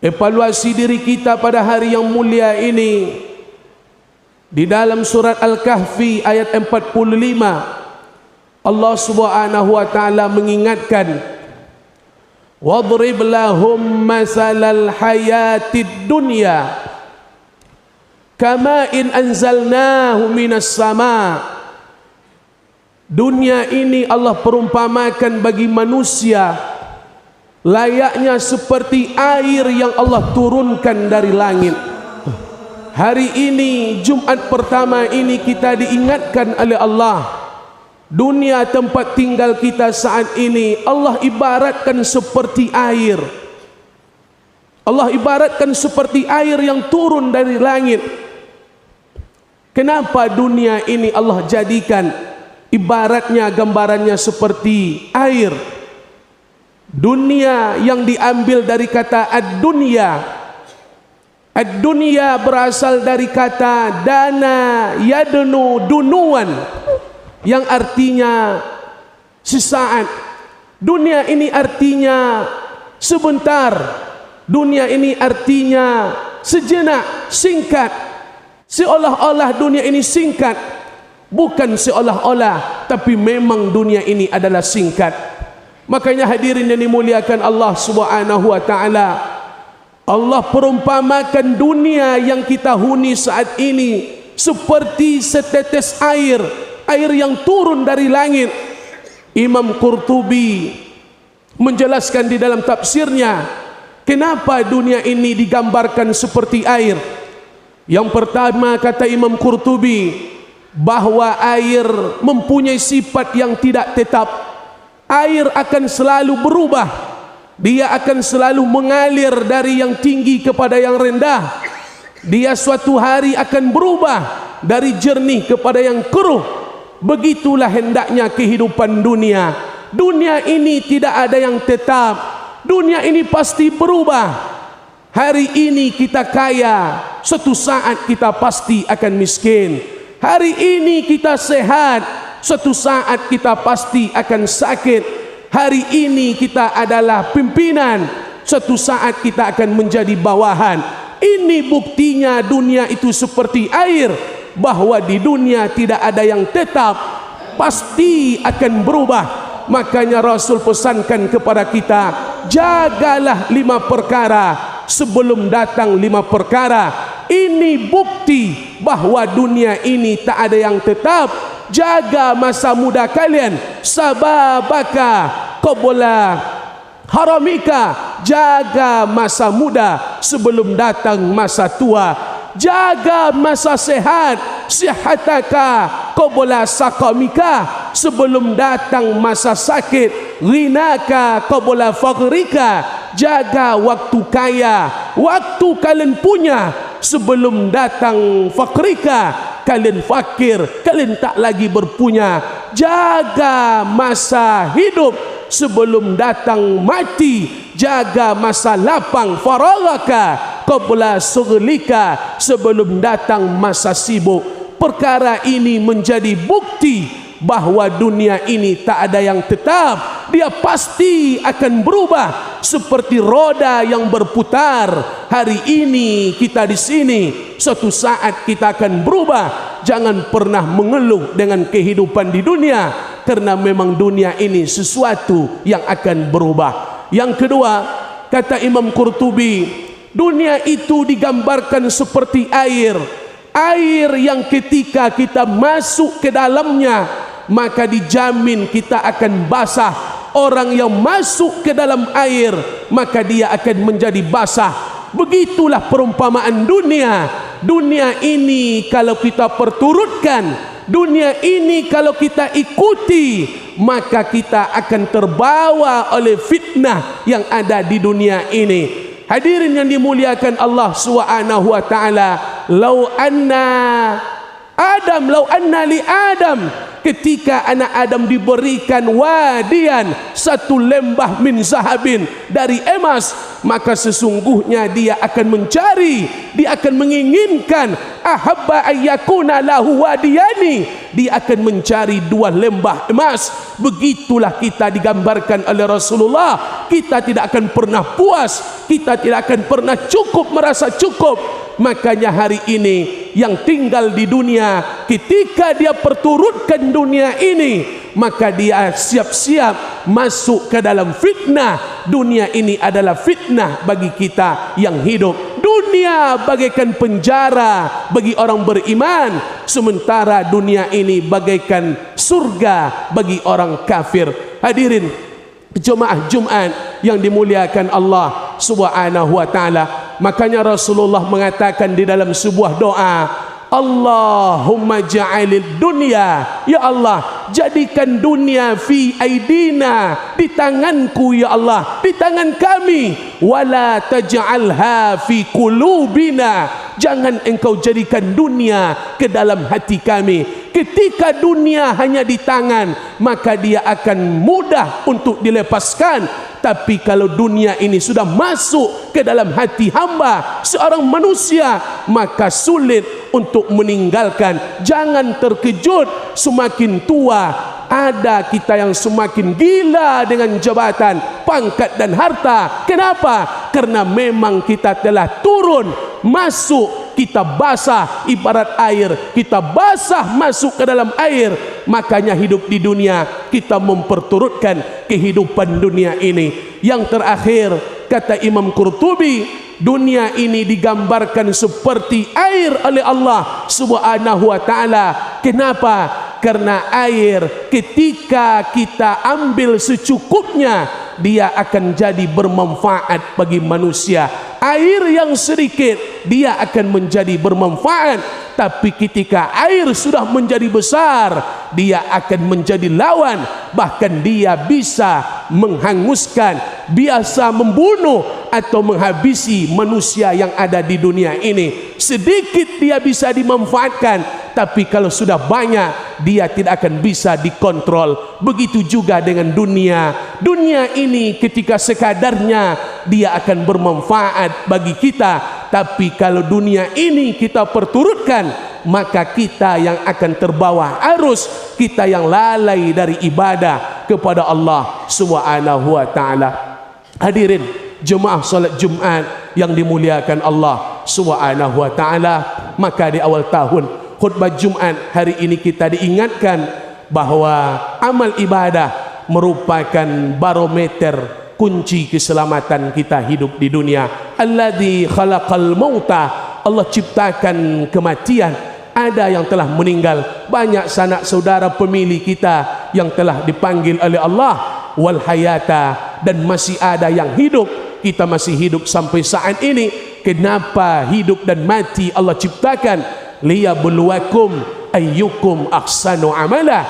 evaluasi diri kita pada hari yang mulia ini. Di dalam surat Al-Kahfi ayat 45, Allah Subhanahu wa taala mengingatkan, wadrib lahum masalal hayatid dunya kama in anzalnahu minas sama. Dunia ini Allah perumpamakan bagi manusia layaknya seperti air yang Allah turunkan dari langit. Hari ini, Jumat pertama ini, kita diingatkan oleh Allah, dunia tempat tinggal kita saat ini Allah ibaratkan seperti air. Allah ibaratkan seperti air yang turun dari langit. Kenapa dunia ini Allah jadikan ibaratnya, gambarannya seperti air? Dunia yang diambil dari kata ad-dunya. Ad-dunya berasal dari kata dana yadnu dunuan, yang artinya sesaat. Dunia ini artinya sebentar. Dunia ini artinya sejenak, singkat. Seolah-olah dunia ini singkat. Bukan seolah-olah, tapi memang dunia ini adalah singkat. Makanya hadirin yang dimuliakan Allah Subhanahu wa taala, Allah perumpamakan dunia yang kita huni saat ini seperti setetes air, air yang turun dari langit. Imam Qurtubi menjelaskan di dalam tafsirnya, kenapa dunia ini digambarkan seperti air. Yang pertama, kata Imam Qurtubi, bahwa air mempunyai sifat yang tidak tetap. Air akan selalu berubah. Dia akan selalu mengalir dari yang tinggi kepada yang rendah. Dia suatu hari akan berubah dari jernih kepada yang keruh. Begitulah hendaknya kehidupan dunia. Dunia ini tidak ada yang tetap. Dunia ini pasti berubah. Hari ini kita kaya, suatu saat kita pasti akan miskin. Hari ini kita sehat, suatu saat kita pasti akan sakit. Hari ini kita adalah pimpinan, suatu saat kita akan menjadi bawahan. Ini buktinya dunia itu seperti air, bahwa di dunia tidak ada yang tetap, pasti akan berubah. Makanya Rasul pesankan kepada kita, jagalah 5 perkara sebelum datang 5 perkara. Ini bukti bahwa dunia ini tak ada yang tetap. Jaga masa muda kalian, sababaka qabla haramika. Jaga masa muda sebelum datang masa tua. Jaga masa sehat, sihataka qabla saqamika, sebelum datang masa sakit. Ghinaka qabla faqrika. Jaga waktu kaya, waktu kalian punya, sebelum datang fakrika, kalian fakir, kalian tak lagi berpunya. Jaga masa hidup sebelum datang mati. Jaga masa lapang, faragaka qabla sughlika, sebelum datang masa sibuk. Perkara ini menjadi bukti bahwa dunia ini tak ada yang tetap. Dia pasti akan berubah seperti roda yang berputar. Hari ini kita di sini, suatu saat kita akan berubah. Jangan pernah mengeluh dengan kehidupan di dunia, karena memang dunia ini sesuatu yang akan berubah. Yang kedua, kata Imam Qurtubi, dunia itu digambarkan seperti air. Air yang ketika kita masuk ke dalamnya, maka dijamin kita akan basah. Orang yang masuk ke dalam air, maka dia akan menjadi basah. Begitulah perumpamaan dunia. Dunia ini kalau kita perturutkan, dunia ini kalau kita ikuti, maka kita akan terbawa oleh fitnah yang ada di dunia ini. Hadirin yang dimuliakan Allah Subhanahu wa taala, lau anna li Adam ketika anak Adam diberikan wadian, satu lembah min zahabin, dari emas, maka sesungguhnya dia akan mencari, dia akan menginginkan, ahabba ayyakuna lahu wadiyani, dia akan mencari dua lembah emas. Begitulah kita digambarkan oleh Rasulullah. Kita tidak akan pernah puas, kita tidak akan pernah cukup, merasa cukup. Makanya hari ini yang tinggal di dunia, ketika dia perturutkan dunia ini, maka dia siap-siap masuk ke dalam fitnah. Dunia ini adalah fitnah bagi kita yang hidup. Dunia bagaikan penjara bagi orang beriman, sementara dunia ini bagaikan surga bagi orang kafir. Hadirin jemaah Jumat yang dimuliakan Allah Subhanahu wa taala, makanya Rasulullah mengatakan di dalam sebuah doa, Allahumma ja'alid dunya, ya Allah jadikan dunia fi aidina, di tanganku ya Allah, di tangan kami, wala taj'alha fi qulubina, jangan engkau jadikan dunia ke dalam hati kami. Ketika dunia hanya di tangan, maka dia akan mudah untuk dilepaskan. Tapi kalau dunia ini sudah masuk ke dalam hati hamba seorang manusia, maka sulit untuk meninggalkan. Jangan terkejut, semakin tua ada kita yang semakin gila dengan jabatan, pangkat dan harta. Kenapa? Karena memang kita telah turun masuk, kita basah ibarat air, kita basah masuk ke dalam air. Makanya hidup di dunia kita memperturutkan kehidupan dunia ini. Yang terakhir kata Imam Qurtubi, dunia ini digambarkan seperti air oleh Allah Subhanahu wa taala. Kenapa? Karena air ketika kita ambil secukupnya, dia akan jadi bermanfaat bagi manusia. Air yang sedikit dia akan menjadi bermanfaat, tapi ketika air sudah menjadi besar, dia akan menjadi lawan. Bahkan dia bisa menghanguskan, biasa membunuh atau menghabisi manusia yang ada di dunia ini. Sedikit dia bisa dimanfaatkan, tapi kalau sudah banyak dia tidak akan bisa dikontrol. Begitu juga dengan dunia. Dunia ini ketika sekadarnya dia akan bermanfaat bagi kita, tapi kalau dunia ini kita perturutkan, maka kita yang akan terbawa arus, kita yang lalai dari ibadah kepada Allah Subhanahu wa taala. Hadirin jemaah salat Jumat yang dimuliakan Allah Subhanahu wa taala, maka di awal tahun khutbah Jumat hari ini kita diingatkan bahwa amal ibadah merupakan barometer kunci keselamatan kita hidup di dunia. Alladzi khalaqal mauta, Allah ciptakan kematian. Ada yang telah meninggal, banyak sanak saudara pemilih kita yang telah dipanggil oleh Allah, wal hayata, dan masih ada yang hidup. Kita masih hidup sampai saat ini. Kenapa hidup dan mati Allah ciptakan? Liyabluwakum ayyukum ahsanu amala,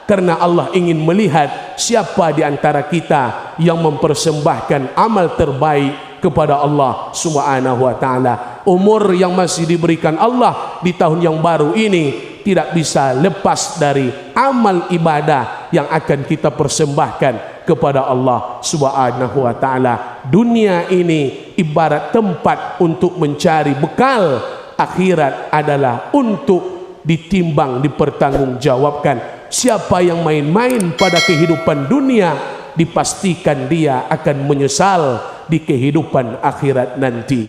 karena Allah ingin melihat siapa di antara kita yang mempersembahkan amal terbaik kepada Allah Subhanahu wa taala. Umur yang masih diberikan Allah di tahun yang baru ini tidak bisa lepas dari amal ibadah yang akan kita persembahkan kepada Allah Subhanahu wa taala. Dunia ini ibarat tempat untuk mencari bekal, akhirat adalah untuk ditimbang, dipertanggungjawabkan. Siapa yang main-main pada kehidupan dunia, dipastikan dia akan menyesal di kehidupan akhirat nanti.